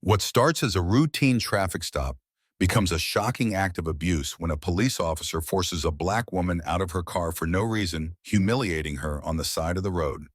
What starts as a routine traffic stop becomes a shocking act of abuse when a police officer forces a black woman out of her car for no reason, humiliating her on the side of the road.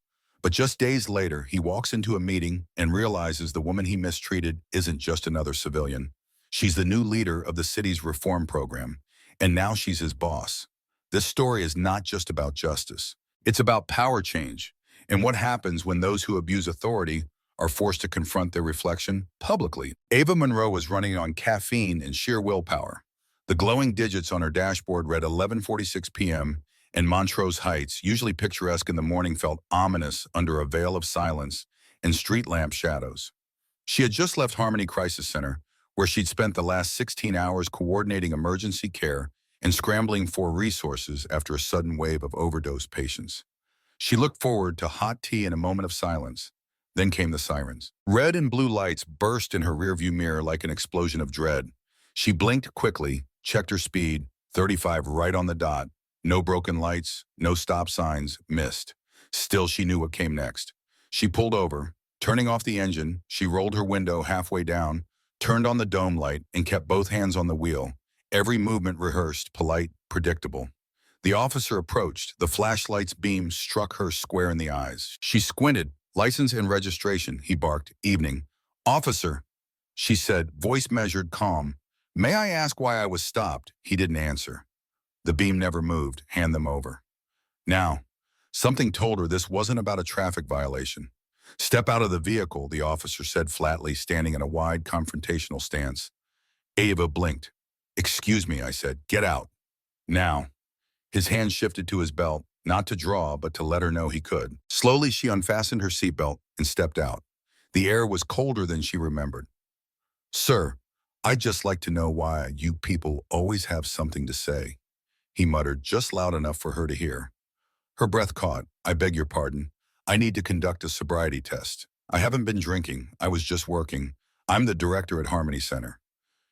But just days later, he walks into a meeting and realizes the woman he mistreated isn't just another civilian. She's the new leader of the city's reform program, and now she's his boss. This story is not just about justice. It's about power change and what happens when those who abuse authority are forced to confront their reflection publicly. Ava Monroe was running on caffeine and sheer willpower. The glowing digits on her dashboard read 11:46 p.m., and Montrose Heights, usually picturesque in the morning, felt ominous under a veil of silence and street lamp shadows. She had just left Harmony Crisis Center, where she'd spent the last 16 hours coordinating emergency care and scrambling for resources after a sudden wave of overdose patients. She looked forward to hot tea and a moment of silence. Then came the sirens. Red and blue lights burst in her rearview mirror like an explosion of dread. She blinked quickly, checked her speed, 35 right on the dot. No broken lights, no stop signs, missed. Still, she knew what came next. She pulled over. Turning off the engine, she rolled her window halfway down, turned on the dome light, and kept both hands on the wheel. Every movement rehearsed, polite, predictable. The officer approached. The flashlight's beam struck her square in the eyes. She squinted. "License and registration," he barked. "Evening." "Officer," she said, voice measured, calm. "May I ask why I was stopped?" He didn't answer. The beam never moved. "Hand them over." Now, something told her this wasn't about a traffic violation. "Step out of the vehicle," the officer said flatly, standing in a wide confrontational stance. Ava blinked. "Excuse me," I said. "Get out." Now. His hand shifted to his belt, not to draw, but to let her know he could. Slowly, she unfastened her seatbelt and stepped out. The air was colder than she remembered. "Sir, I'd just like to know why you people always have something to say," he muttered, just loud enough for her to hear. Her breath caught. "I beg your pardon. I need to conduct a sobriety test. I haven't been drinking. I was just working. I'm the director at Harmony Center."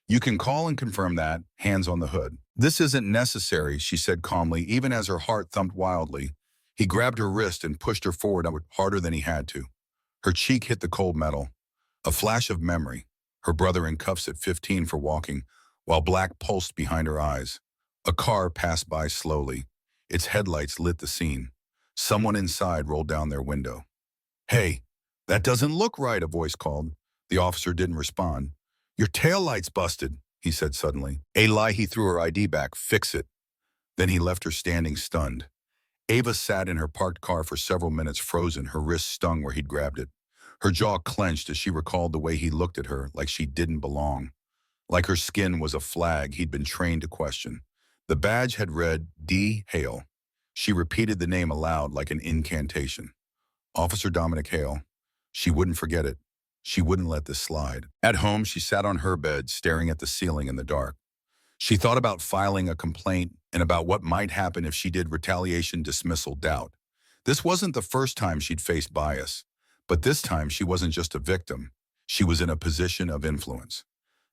"You can call and confirm that, hands on the hood." "This isn't necessary," she said calmly, even as her heart thumped wildly. He grabbed her wrist and pushed her forward harder than he had to. Her cheek hit the cold metal. A flash of memory. Her brother in cuffs at 15 for walking, while black pulsed behind her eyes. A car passed by slowly. Its headlights lit the scene. Someone inside rolled down their window. "Hey, that doesn't look right," a voice called. The officer didn't respond. "Your taillight's busted," he said suddenly. "A lie." He threw her ID back. "Fix it." Then he left her standing, stunned. Ava sat in her parked car for several minutes, frozen, her wrist stung where he'd grabbed it. Her jaw clenched as she recalled the way he looked at her, like she didn't belong. Like her skin was a flag he'd been trained to question. The badge had read, D. Hale. She repeated the name aloud like an incantation. Officer Dominic Hale. She wouldn't forget it. She wouldn't let this slide. At home, she sat on her bed, staring at the ceiling in the dark. She thought about filing a complaint and about what might happen if she did. Retaliation, dismissal, doubt. This wasn't the first time she'd faced bias, but this time she wasn't just a victim. She was in a position of influence.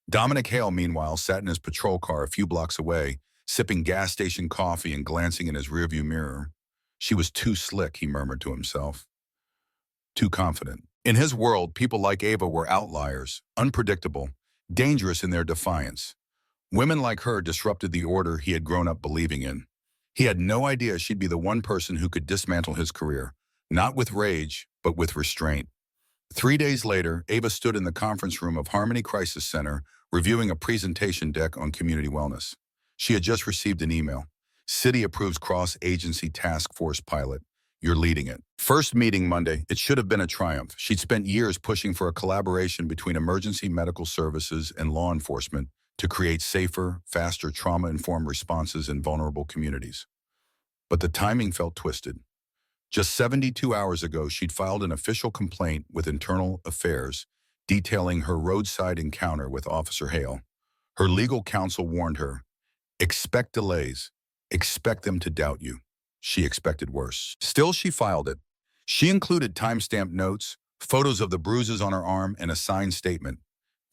Dominic Hale, meanwhile, sat in his patrol car a few blocks away, sipping gas station coffee and glancing in his rearview mirror. She was too slick, he murmured to himself. Too confident. In his world, people like Ava were outliers, unpredictable, dangerous in their defiance. Women like her disrupted the order he had grown up believing in. He had no idea she'd be the one person who could dismantle his career, not with rage, but with restraint. 3 days later, Ava stood in the conference room of Harmony Crisis Center, reviewing a presentation deck on community wellness. She had just received an email. "City approves cross-agency task force pilot. You're leading it." First meeting Monday. It should have been a triumph. She'd spent years pushing for a collaboration between emergency medical services and law enforcement to create safer, faster, trauma-informed responses in vulnerable communities. But the timing felt twisted. Just 72 hours ago, she'd filed an official complaint with Internal Affairs detailing her roadside encounter with Officer Hale. Her legal counsel warned her, "Expect delays. Expect them to doubt you." She expected worse. Still, she filed it. She included timestamped notes, photos of the bruises on her arm, and a signed statement.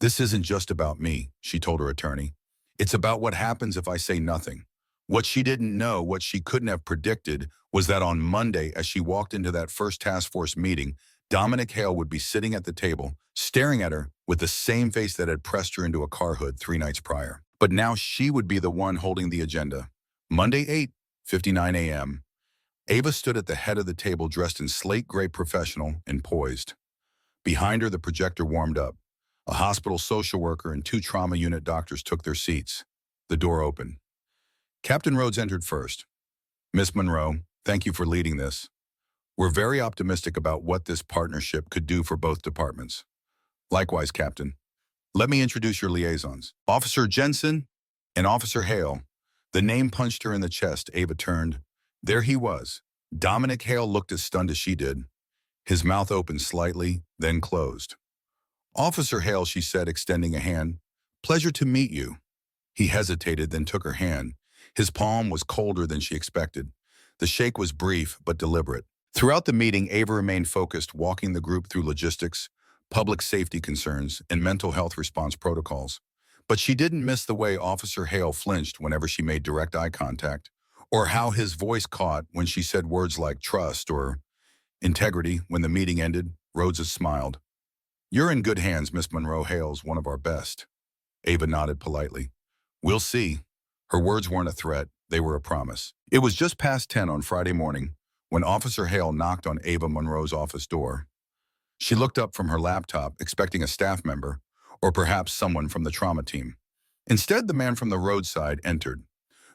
"This isn't just about me," she told her attorney. "It's about what happens if I say nothing." What she didn't know, what she couldn't have predicted, was that on Monday, as she walked into that first task force meeting, Dominic Hale would be sitting at the table, staring at her with the same face that had pressed her into a car hood 3 nights prior. But now she would be the one holding the agenda. Monday, 8:59 a.m. Ava stood at the head of the table dressed in slate gray professional and poised. Behind her, the projector warmed up. A hospital social worker and 2 trauma unit doctors took their seats. The door opened. Captain Rhodes entered first. Miss Monroe, thank you for leading this. We're very optimistic about what this partnership could do for both departments. Likewise, Captain. Let me introduce your liaisons. Officer Jensen and Officer Hale. The name punched her in the chest. Ava turned. There he was. Dominic Hale looked as stunned as she did. His mouth opened slightly, then closed. Officer Hale, she said, extending a hand. Pleasure to meet you. He hesitated, then took her hand. His palm was colder than she expected. The shake was brief but deliberate. Throughout the meeting, Ava remained focused, walking the group through logistics, public safety concerns, and mental health response protocols. But she didn't miss the way Officer Hale flinched whenever she made direct eye contact, or how his voice caught when she said words like trust or integrity. When the meeting ended, Rhodes smiled. You're in good hands, Miss Monroe. Hale's one of our best. Ava nodded politely. We'll see. Her words weren't a threat, they were a promise. It was just past 10 on Friday morning when Officer Hale knocked on Ava Monroe's office door. She looked up from her laptop, expecting a staff member, or perhaps someone from the trauma team. Instead, the man from the roadside entered,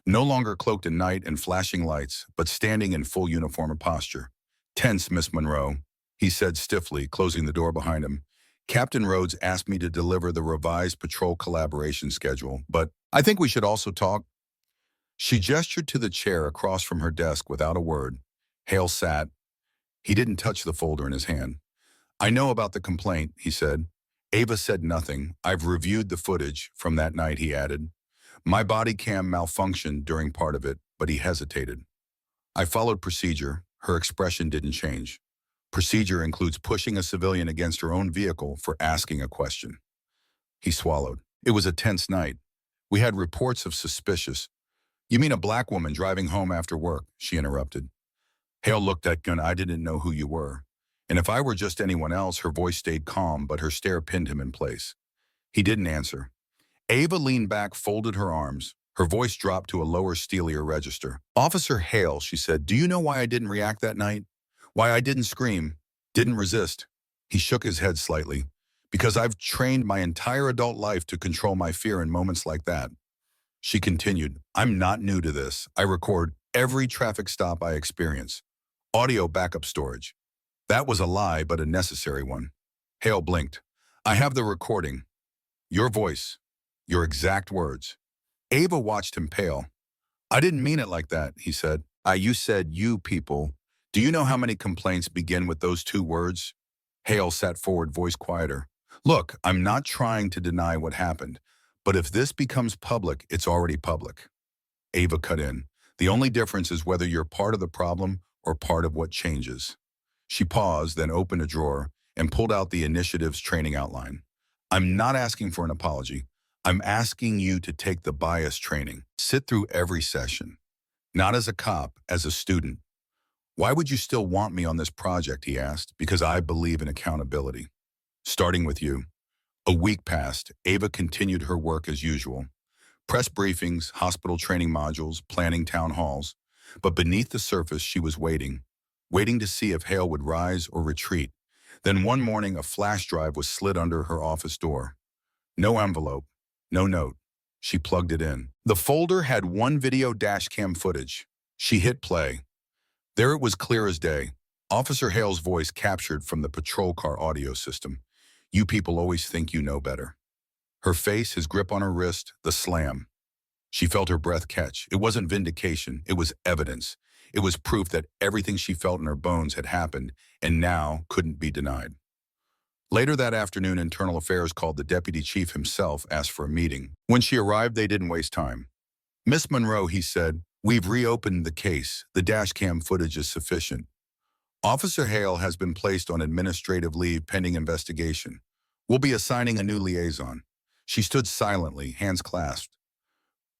no longer cloaked in night and flashing lights, but standing in full uniform posture. Tense, Miss Monroe, he said stiffly, closing the door behind him. Captain Rhodes asked me to deliver the revised patrol collaboration schedule, but I think we should also talk. She gestured to the chair across from her desk without a word. Hale sat. He didn't touch the folder in his hand. I know about the complaint, he said. Ava said nothing. I've reviewed the footage from that night, he added. My body cam malfunctioned during part of it, but he hesitated. I followed procedure. Her expression didn't change. Procedure includes pushing a civilian against her own vehicle for asking a question. He swallowed. It was a tense night. We had reports of suspicious. You mean a black woman driving home after work? She interrupted. Hale looked at Gunn. I didn't know who you were. And if I were just anyone else, her voice stayed calm, but her stare pinned him in place. He didn't answer. Ava leaned back, folded her arms. Her voice dropped to a lower, steelier register. Officer Hale, she said, do you know why I didn't react that night? Why I didn't scream, didn't resist? He shook his head slightly. Because I've trained my entire adult life to control my fear in moments like that. She continued, I'm not new to this. I record every traffic stop I experience. Audio backup storage. That was a lie, but a necessary one. Hale blinked. I have the recording. Your voice. Your exact words. Ava watched him pale. I didn't mean it like that, he said. You said you people. Do you know how many complaints begin with those 2 words? Hale sat forward, voice quieter. Look, I'm not trying to deny what happened, but if this becomes public, it's already public. Ava cut in. The only difference is whether you're part of the problem or part of what changes. She paused, then opened a drawer and pulled out the initiative's training outline. I'm not asking for an apology. I'm asking you to take the bias training. Sit through every session. Not as a cop, as a student. Why would you still want me on this project, he asked. Because I believe in accountability. Starting with you. A week passed. Ava continued her work as usual. Press briefings, hospital training modules, planning town halls. But beneath the surface, she was waiting to see if Hale would rise or retreat. Then one morning, a flash drive was slid under her office door. No envelope, no note. She plugged it in. The folder had 1 video dash cam footage. She hit play. There it was, clear as day. Officer Hale's voice captured from the patrol car audio system. You people always think you know better. Her face, his grip on her wrist, the slam. She felt her breath catch. It wasn't vindication, it was evidence. It was proof that everything she felt in her bones had happened and now couldn't be denied. Later that afternoon, Internal Affairs called the deputy chief himself, asked for a meeting. When she arrived, they didn't waste time. Miss Monroe, he said, we've reopened the case. The dash cam footage is sufficient. Officer Hale has been placed on administrative leave pending investigation. We'll be assigning a new liaison. She stood silently, hands clasped.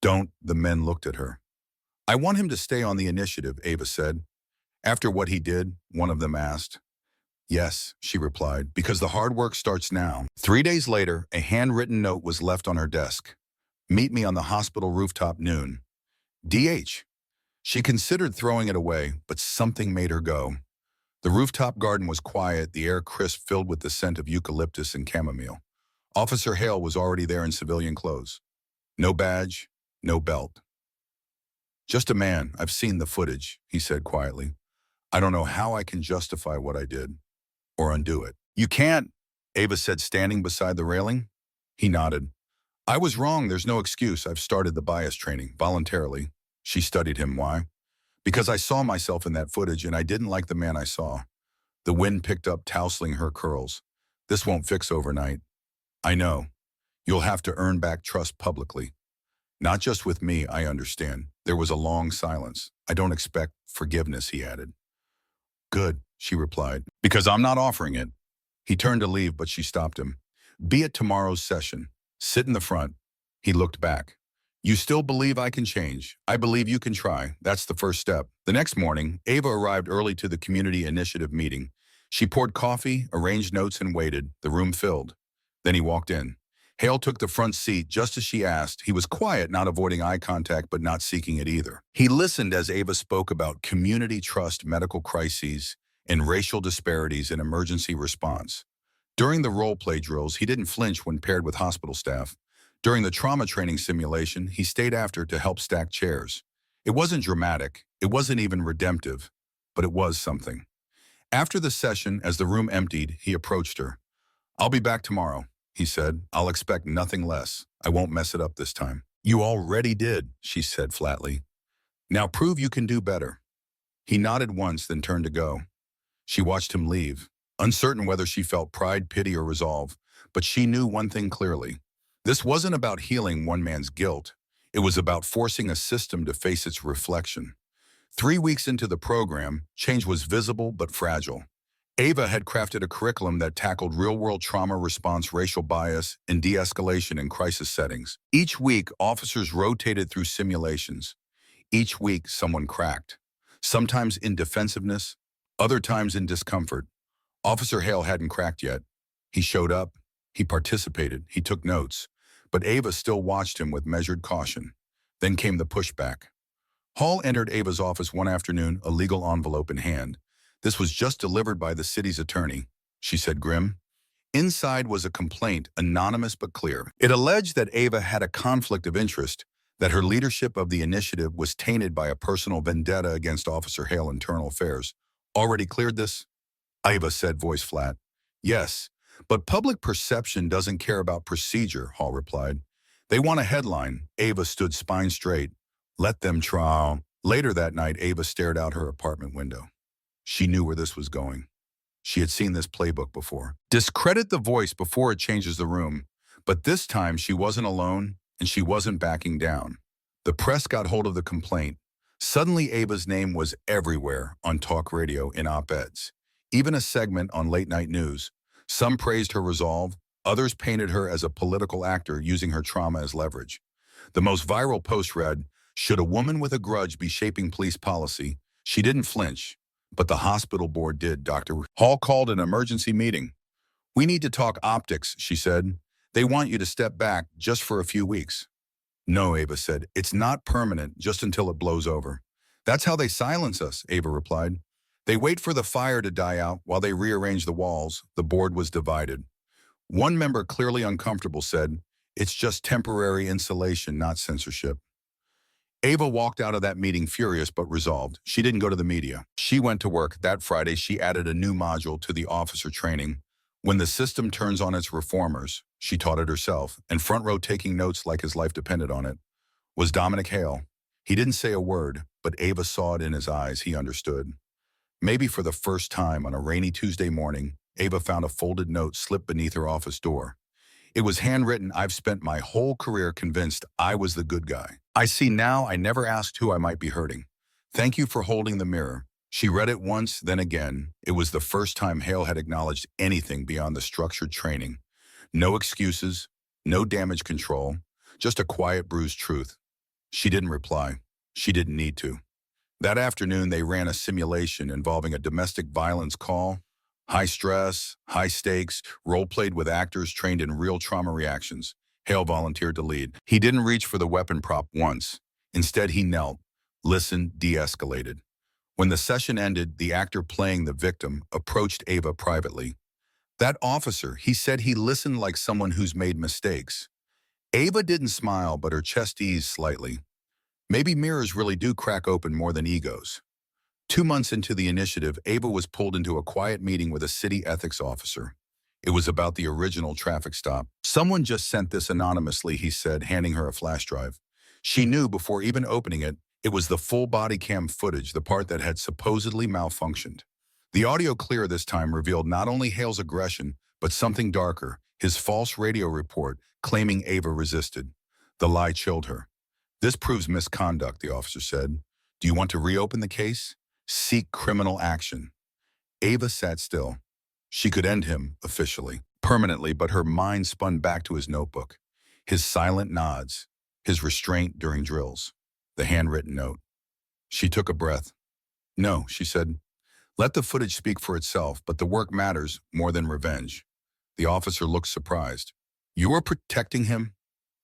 Don't, the men looked at her. I want him to stay on the initiative, Ava said. After what he did, one of them asked. Yes, she replied, because the hard work starts now. 3 days later, a handwritten note was left on her desk. Meet me on the hospital rooftop noon. DH. She considered throwing it away, but something made her go. The rooftop garden was quiet, the air crisp, filled with the scent of eucalyptus and chamomile. Officer Hale was already there in civilian clothes. No badge, no belt. Just a man. I've seen the footage, he said quietly. I don't know how I can justify what I did, or undo it. You can't, Ava said, standing beside the railing. He nodded. I was wrong, there's no excuse. I've started the bias training, voluntarily. She studied him. Why? Because I saw myself in that footage and I didn't like the man I saw. The wind picked up, tousling her curls. This won't fix overnight. I know. You'll have to earn back trust publicly. Not just with me, I understand. There was a long silence. I don't expect forgiveness, he added. Good, she replied, because I'm not offering it. He turned to leave, but she stopped him. Be at tomorrow's session. Sit in the front. He looked back. You still believe I can change? I believe you can try. That's the first step. The next morning, Ava arrived early to the community initiative meeting. She poured coffee, arranged notes, and waited. The room filled. Then he walked in. Hale took the front seat just as she asked. He was quiet, not avoiding eye contact, but not seeking it either. He listened as Ava spoke about community trust, medical crises, and racial disparities in emergency response. During the role-play drills, he didn't flinch when paired with hospital staff. During the trauma training simulation, he stayed after to help stack chairs. It wasn't dramatic, it wasn't even redemptive, but it was something. After the session, as the room emptied, he approached her. I'll be back tomorrow, he said. I'll expect nothing less. I won't mess it up this time. You already did, she said flatly. Now prove you can do better. He nodded once, then turned to go. She watched him leave, uncertain whether she felt pride, pity, or resolve, but she knew one thing clearly. This wasn't about healing one man's guilt. It was about forcing a system to face its reflection. 3 weeks into the program, change was visible but fragile. Ava had crafted a curriculum that tackled real-world trauma response, racial bias, and de-escalation in crisis settings. Each week, officers rotated through simulations. Each week, someone cracked. Sometimes in defensiveness, other times in discomfort. Officer Hale hadn't cracked yet. He showed up. He participated. He took notes. But Ava still watched him with measured caution. Then came the pushback. Hall entered Ava's office one afternoon, a legal envelope in hand. This was just delivered by the city's attorney, she said grim. Inside was a complaint, anonymous but clear. It alleged that Ava had a conflict of interest, that her leadership of the initiative was tainted by a personal vendetta against Officer Hale Internal Affairs. Already cleared this? Ava said, voice flat. Yes, but public perception doesn't care about procedure, Hall replied. They want a headline. Ava stood spine straight. Let them try. Later that night, Ava stared out her apartment window. She knew where this was going. She had seen this playbook before. Discredit the voice before it changes the room. But this time, she wasn't alone, and she wasn't backing down. The press got hold of the complaint. Suddenly, Ava's name was everywhere on talk radio, in op-eds. Even a segment on late-night news. Some praised her resolve. Others painted her as a political actor using her trauma as leverage. The most viral post read, should a woman with a grudge be shaping police policy? She didn't flinch, but the hospital board did, Dr. Hall called an emergency meeting. We need to talk optics, she said. They want you to step back just for a few weeks. No, Ava said. It's not permanent, just until it blows over. That's how they silence us, Ava replied. They wait for the fire to die out while they rearrange the walls. The board was divided. One member, clearly uncomfortable, said, it's just temporary insulation, not censorship. Ava walked out of that meeting furious but resolved. She didn't go to the media. She went to work. That Friday, she added a new module to the officer training. When the system turns on its reformers, she taught it herself, and front row taking notes like his life depended on it, was Dominic Hale. He didn't say a word, but Ava saw it in his eyes. He understood. Maybe for the first time on a rainy Tuesday morning, Ava found a folded note slipped beneath her office door. It was handwritten. I've spent my whole career convinced I was the good guy. I see now I never asked who I might be hurting. Thank you for holding the mirror. She read it once, then again. It was the first time Hale had acknowledged anything beyond the structured training. No excuses, no damage control, just a quiet, bruised truth. She didn't reply. She didn't need to. That afternoon, they ran a simulation involving a domestic violence call, High stress, high stakes, role-played with actors trained in real trauma reactions. Hale volunteered to lead. He didn't reach for the weapon prop once. Instead, he knelt, listened, de-escalated. When the session ended, the actor playing the victim approached Ava privately. That officer, he said he listened like someone who's made mistakes. Ava didn't smile, but her chest eased slightly. Maybe mirrors really do crack open more than egos. 2 months into the initiative, Ava was pulled into a quiet meeting with a city ethics officer. It was about the original traffic stop. Someone just sent this anonymously, he said, handing her a flash drive. She knew before even opening it, it was the full body cam footage, the part that had supposedly malfunctioned. The audio clear this time revealed not only Hale's aggression, but something darker, his false radio report claiming Ava resisted. The lie chilled her. This proves misconduct, the officer said. Do you want to reopen the case? Seek criminal action. Ava sat still. She could end him, officially, permanently, but her mind spun back to his notebook. His silent nods, his restraint during drills, the handwritten note. She took a breath. No, she said. Let the footage speak for itself, but the work matters more than revenge. The officer looked surprised. You are protecting him?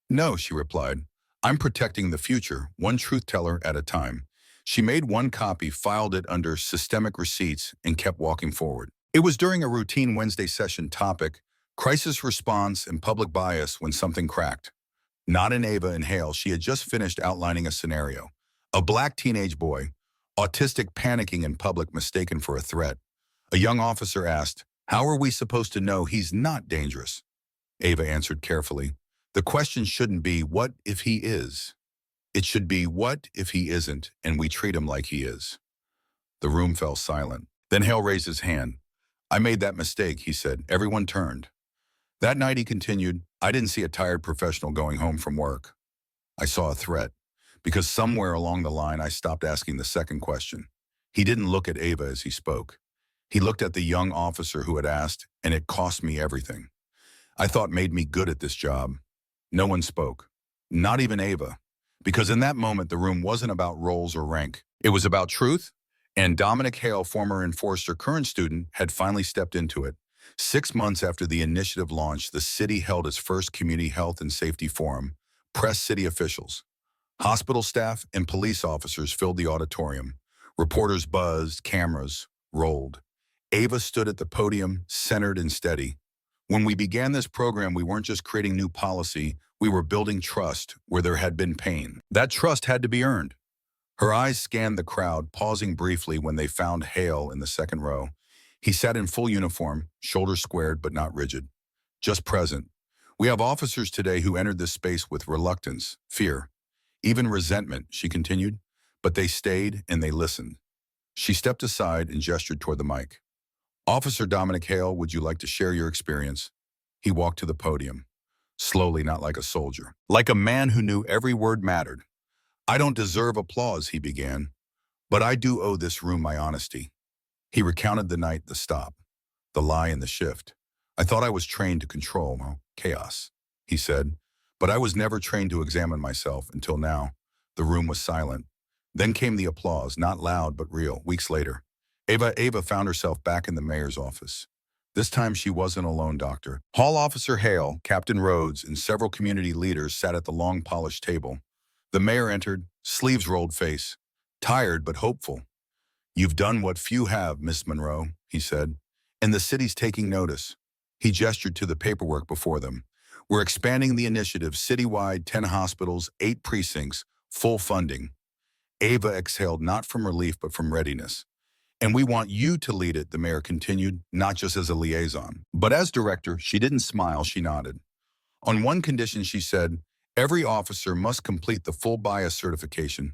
No, she replied. I'm protecting the future, one truth teller at a time. She made one copy, filed it under systemic receipts, and kept walking forward. It was during a routine Wednesday session topic, crisis response and public bias, when something cracked. Not in Ava and Hale, she had just finished outlining a scenario. A black teenage boy, autistic, panicking in public, mistaken for a threat. A young officer asked, how are we supposed to know he's not dangerous? Ava answered carefully, the question shouldn't be, what if he is? It should be, what if he isn't, and we treat him like he is? The room fell silent. Then Hale raised his hand. I made that mistake, he said. Everyone turned. That night, he continued, I didn't see a tired professional going home from work. I saw a threat, because somewhere along the line, I stopped asking the second question. He didn't look at Ava as he spoke. He looked at the young officer who had asked, and it cost me everything. I thought made me good at this job. No one spoke, not even Ava. Because in that moment, the room wasn't about roles or rank. It was about truth, and Dominic Hale, former enforcer, current student, had finally stepped into it. 6 months after the initiative launched, the city held its first community health and safety forum. Press, city officials, hospital staff, and police officers filled the auditorium. Reporters buzzed, cameras rolled. Ava stood at the podium, centered and steady. When we began this program, we weren't just creating new policy, we were building trust where there had been pain. That trust had to be earned. Her eyes scanned the crowd, pausing briefly when they found Hale in the second row. He sat in full uniform, shoulders squared but not rigid, just present. We have officers today who entered this space with reluctance, fear, even resentment, she continued, but they stayed and they listened. She stepped aside and gestured toward the mic. Officer Dominic Hale, would you like to share your experience? He walked to the podium. Slowly, not like a soldier, like a man who knew every word mattered. I don't deserve applause, he began, but I do owe this room my honesty. He recounted the night, the stop, the lie and the shift. I thought I was trained to control chaos, he said, but I was never trained to examine myself until now. The room was silent. Then came the applause, not loud but real. Weeks later, Ava found herself back in the mayor's office. This time she wasn't alone, Doctor. Hall Officer Hale, Captain Rhodes, and several community leaders sat at the long polished table. The mayor entered, sleeves rolled face, tired but hopeful. You've done what few have, Miss Monroe, he said, and the city's taking notice. He gestured to the paperwork before them. We're expanding the initiative citywide, 10 hospitals, 8 precincts, full funding. Ava exhaled not from relief but from readiness. And we want you to lead it, the mayor continued, not just as a liaison, but as director. She didn't smile, she nodded. On one condition, she said, every officer must complete the full bias certification.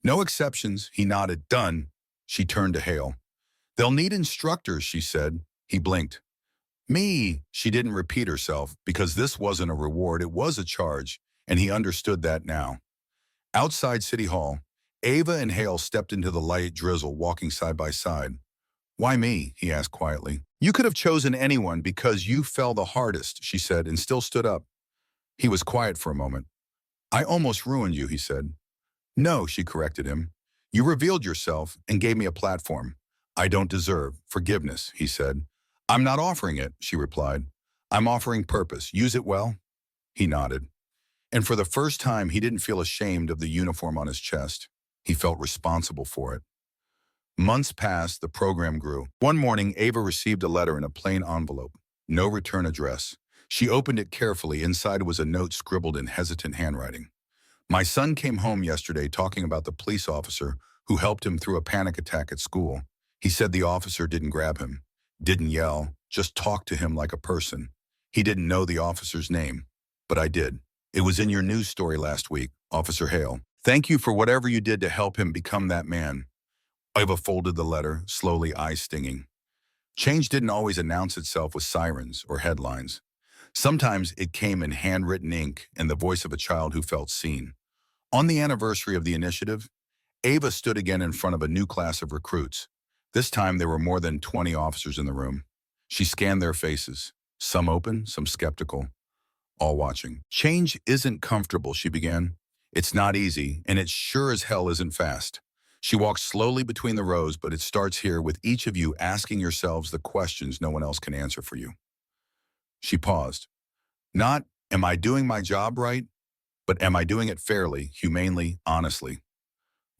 No exceptions, he nodded. Done. She turned to Hale. They'll need instructors, she said. He blinked. Me, she didn't repeat herself, because this wasn't a reward, it was a charge, and he understood that now. Outside City Hall, Ava and Hale stepped into the light drizzle, walking side by side. Why me? He asked quietly. You could have chosen anyone because you fell the hardest, she said, and still stood up. He was quiet for a moment. I almost ruined you, he said. No, she corrected him. You revealed yourself and gave me a platform I don't deserve. Forgiveness, he said. I'm not offering it, she replied. I'm offering purpose. Use it well? He nodded. And for the first time, he didn't feel ashamed of the uniform on his chest. He felt responsible for it. Months passed, the program grew. One morning, Ava received a letter in a plain envelope. No return address. She opened it carefully. Inside was a note scribbled in hesitant handwriting. My son came home yesterday talking about the police officer who helped him through a panic attack at school. He said the officer didn't grab him, didn't yell, just talked to him like a person. He didn't know the officer's name, but I did. It was in your news story last week, Officer Hale. Thank you for whatever you did to help him become that man. Eva folded the letter, slowly, eyes stinging. Change didn't always announce itself with sirens or headlines. Sometimes it came in handwritten ink and the voice of a child who felt seen. On the anniversary of the initiative, Ava stood again in front of a new class of recruits. This time there were more than 20 officers in the room. She scanned their faces, some open, some skeptical, all watching. Change isn't comfortable, she began. It's not easy, and it sure as hell isn't fast. She walked slowly between the rows, but it starts here with each of you asking yourselves the questions no one else can answer for you. She paused. Not, am I doing my job right? But am I doing it fairly, humanely, honestly?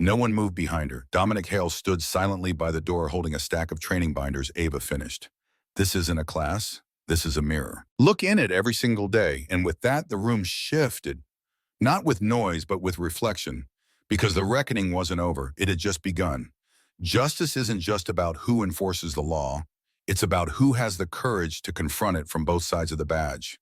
No one moved behind her. Dominic Hale stood silently by the door holding a stack of training binders. Ava finished. This isn't a class. This is a mirror. Look in it every single day. And with that, the room shifted. Not with noise, but with reflection. Because the reckoning wasn't over. It had just begun. Justice isn't just about who enforces the law. It's about who has the courage to confront it from both sides of the badge.